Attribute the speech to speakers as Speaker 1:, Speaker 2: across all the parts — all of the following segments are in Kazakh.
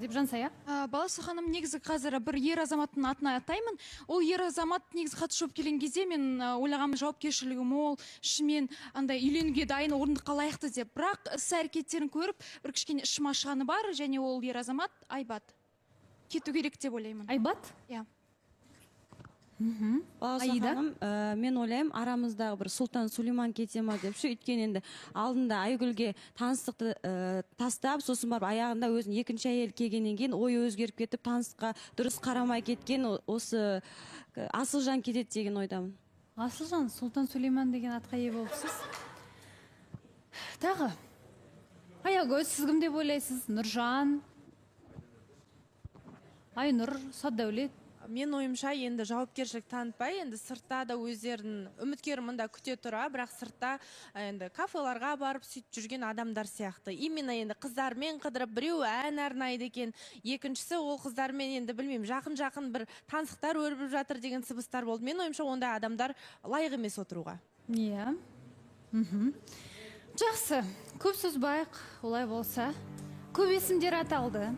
Speaker 1: деп Жансая.
Speaker 2: Баласы ханым, негізі қазір бір ер азаматтың атын атаймын. Ол ер азамат негізі қатысы болып келген кезде мен ойлағам жауапкершілігі мол, шынымен андай үйленуге дайын, орындыққа лайықты деп. Бірақ іс әрекеттерін көріп, бір кішкене ішім ашқаны бар, және ол ер азамат Айбат. Кету керек деп ойлаймын.
Speaker 1: Айбат?
Speaker 2: Иә.
Speaker 3: Баласы ханым, мен ойлаймын, арамыздағы бір Сұлтан Сулейман кете ма деп ше, өйткені енді алдында Айгүлге таныстықты тастап, сосын барып аяғында өзін екінші әйел келгеннен кейін ойы өзгеріп кетіп, таныстыққа дұрыс қарамай кеткен, осы Асылжан кетеді деген ойдамын.
Speaker 1: Асылжан, Сұлтан Сулейман деген атқа ие болыпсыз. Тағы, Аягөз, сіз кім деп ойлайсыз? Нұржан, Айнұр, Саддәулет.
Speaker 4: Мен ойымша енді жауапкершілік танытпай, енді сыртта да өздерін үміткер мында күте тұра, бірақ сыртта енді кафеларға барып сөйтіп жүрген адамдар сияқты. Именно енді қыздармен қыдырып, біреу ән арнайды екен, екіншісі ол қыздармен енді білмеймін, жақын бір таныстықтар өрбіп жатыр деген сыбыстар болды. Мен ойымша ондай адамдар лайық емес отыруға.
Speaker 1: Иә. Жақсы, көп сөз байық, олай болса. Көп есімдер аталды.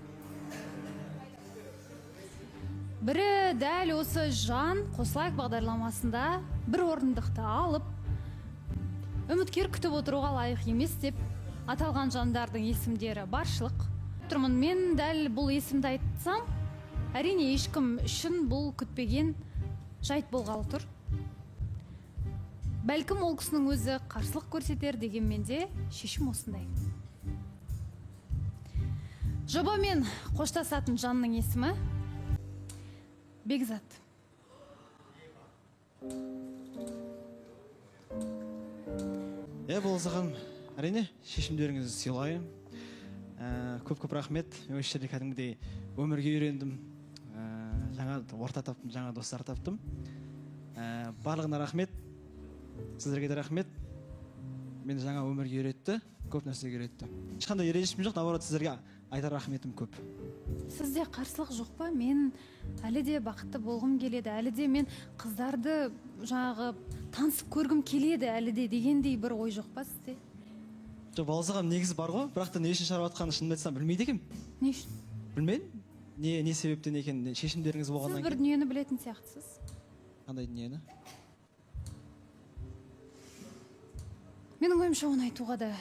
Speaker 1: Бірі дәл осы Жан Қосылайық бағдарламасында бір орындықты алып, үміткер күтіп отыруға лайық емес деп аталған жандардың есімдері баршылық. Тұрмын, мен дәл бұл есімді айтсам, әрине ешкім үшін бұл күтпеген жайт болғалы тұр. Бәлкім ол кісінің өзі қарсылық көрсетер дегенмен де шешім осындай. Жобамен қоштасатын жанның есімі Бекзат.
Speaker 5: Болса ханым, әрине шешімдеріңізді сыйлаймын. Көп рахмет. Мен осы жерде кәдімгідей өмірге үйрендім. Жаңа орта таптым, жаңа достар таптым. Барлығына рахмет. Сіздерге де рахмет. Мені жаңа өмірге үйретті, көп нәрсеге үйретті. Ешқандай ренішім жоқ, наоборот сіздерге айтар рахметім көп.
Speaker 1: Сізде қарсылық жоқ па? Мен әлі де бақытты болғым келеді, әлі де мен қыздарды жаңағы танысып көргім келеді, әлі де дегендей бір ой жоқ па сізде?
Speaker 5: Жоқ, баласағам негізі бар ғой, бірақ та не үшін шығарып жатқанын шынымды айтсам білмейді екенмін.
Speaker 1: Не үшін?
Speaker 5: Білмедім. Не себептен екенін, шешімдеріңіз болғаннан кейін.
Speaker 1: Сіз бір дүниені білетін сияқтысыз.
Speaker 5: Қандай дүниені?
Speaker 1: Менің ойымша оны айтуға да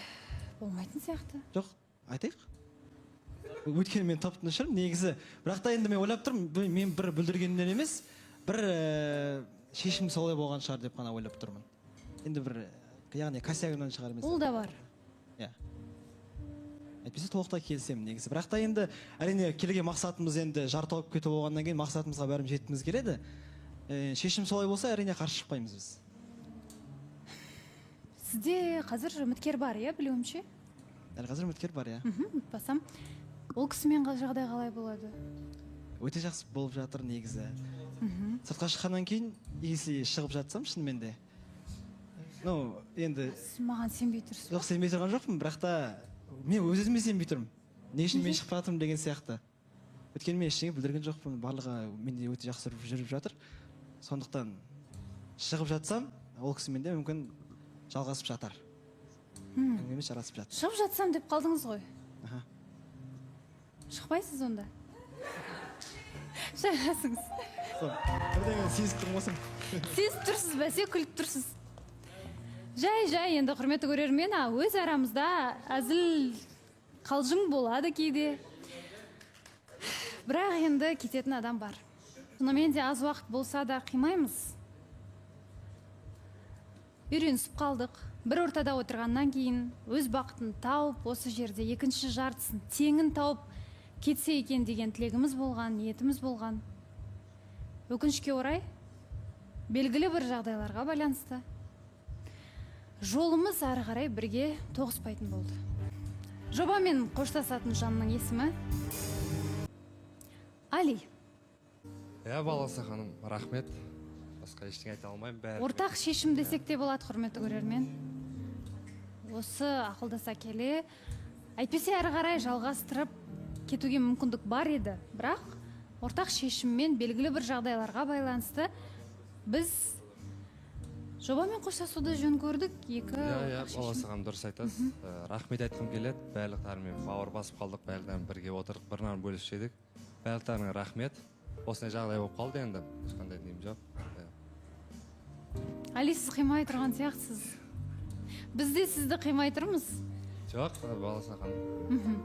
Speaker 1: болмайтын сияқты.
Speaker 5: Жоқ, айтайық. Өйткені мен таптың шығармын негізі. Бірақ та енді мен ойлап тұрмын, мен бір бүлдіргеннен емес, бір шешім солай болған шығар деп қана ойлап тұрмын. Енді бір, яғни косягынан шығар емес.
Speaker 1: Ол да бар.
Speaker 5: Иә. Әйтпесе толықтай келісемін негізі. Бірақ та енді әрине келген мақсатымыз енді жар тауып кету болғаннан кейін мақсатымызға бәріміз жеткіміз келеді. Шешім солай болса, әрине қарсы шықпаймыз біз.
Speaker 1: Сізде қазір үміткер бар, иә, білуімше?
Speaker 5: Дәл қазір үміткер бар, иә.
Speaker 1: Ұмытпасам, ол кісімен жағдай қалай болады?
Speaker 5: Өте жақсы болып жатыр негізі. Сыртқа шыққаннан кейін, егер шығып жатсам шынымен де. Енді
Speaker 1: Маған сенбей тұрсыз.
Speaker 5: Жоқ, сенбей тұрған жоқпын, бірақ та мен өз-өзіме сенбей тұрмын. Не үшін мен шығып жатырмын деген сияқты. Өйткені мен ештеңе білдірген жоқпын, барлығы менде өте жақсы жүріп жатыр. Сондықтан шығып жатсам, ол кісімен де мүмкін жалғасып жатар. Әңгімеміз жарасып жатыр.
Speaker 1: Шығып жатсам деп қалдыңыз ғой. Шықпайсыз онда. Жайғасыңыз.
Speaker 5: Бірдеңе сезіп тұрмын осым.
Speaker 1: Сезіп тұрсыз, бәсе күліп тұрсыз. Жай, енді құрметті көрермен, өз арамызда әзіл қалжың болады кейде. Бірақ енді кететін адам бар. Шынымен де аз уақыт болса да қимаймыз. Үйренісіп қалдық. Бір ортада отырғаннан кейін өз бақытын тауып, осы жерде екінші жартысын теңін тауып кетсе екен деген тілегіміз болған, ниетіміз болған. Өкінішке орай, белгілі бір жағдайларға байланысты жолымыз ары қарай бірге тоғыспайтын болды. Жобамен қоштасатын жанның есімі Али.
Speaker 6: Баласы ханым, рахмет. Басқа ештеңе айта алмаймын.
Speaker 1: Ортақ шешім десек те болады, құрметті көрермен. Осы ақылдаса келе, әйтпесе әрі қарай жалғастырып кетуге мүмкіндік бар еді. Бірақ ортақ шешіммен белгілі бір жағдайларға байланысты біз Жобамен қоштасуды жөн көрдік. Екі
Speaker 6: иә
Speaker 1: ортақ
Speaker 6: баласы
Speaker 1: шешім.
Speaker 6: ханым дұрыс айтасыз. Рахмет айтқым келеді. Барлықтарымен бауыр басып қалдық, барлықтарымен бірге отырдық, бір нәрсе бөлісіп жедік. Барлықтарыңа рахмет. Осындай жағдай болып қалды енді. Ешқандай нем жоқ.
Speaker 1: Али, сіз қимай тұрған сияқтысыз. Біз де сізді қимай тұрмыз.
Speaker 6: Жоқ, баласы ханым.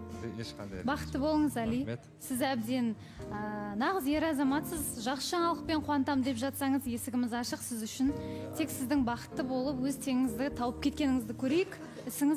Speaker 6: Ешқандай.
Speaker 1: Бақытты болыңыз, Али.
Speaker 6: Рахмет.
Speaker 1: Сіз әбден нағыз ер азаматсыз. Жақсы жаңалықпен қуантам деп жатсаңыз, есігіміз ашық сіз үшін. Тек сіздің бақытты болып, өз теңіңізді тауып кеткеніңізді көрейік. Ісіңіз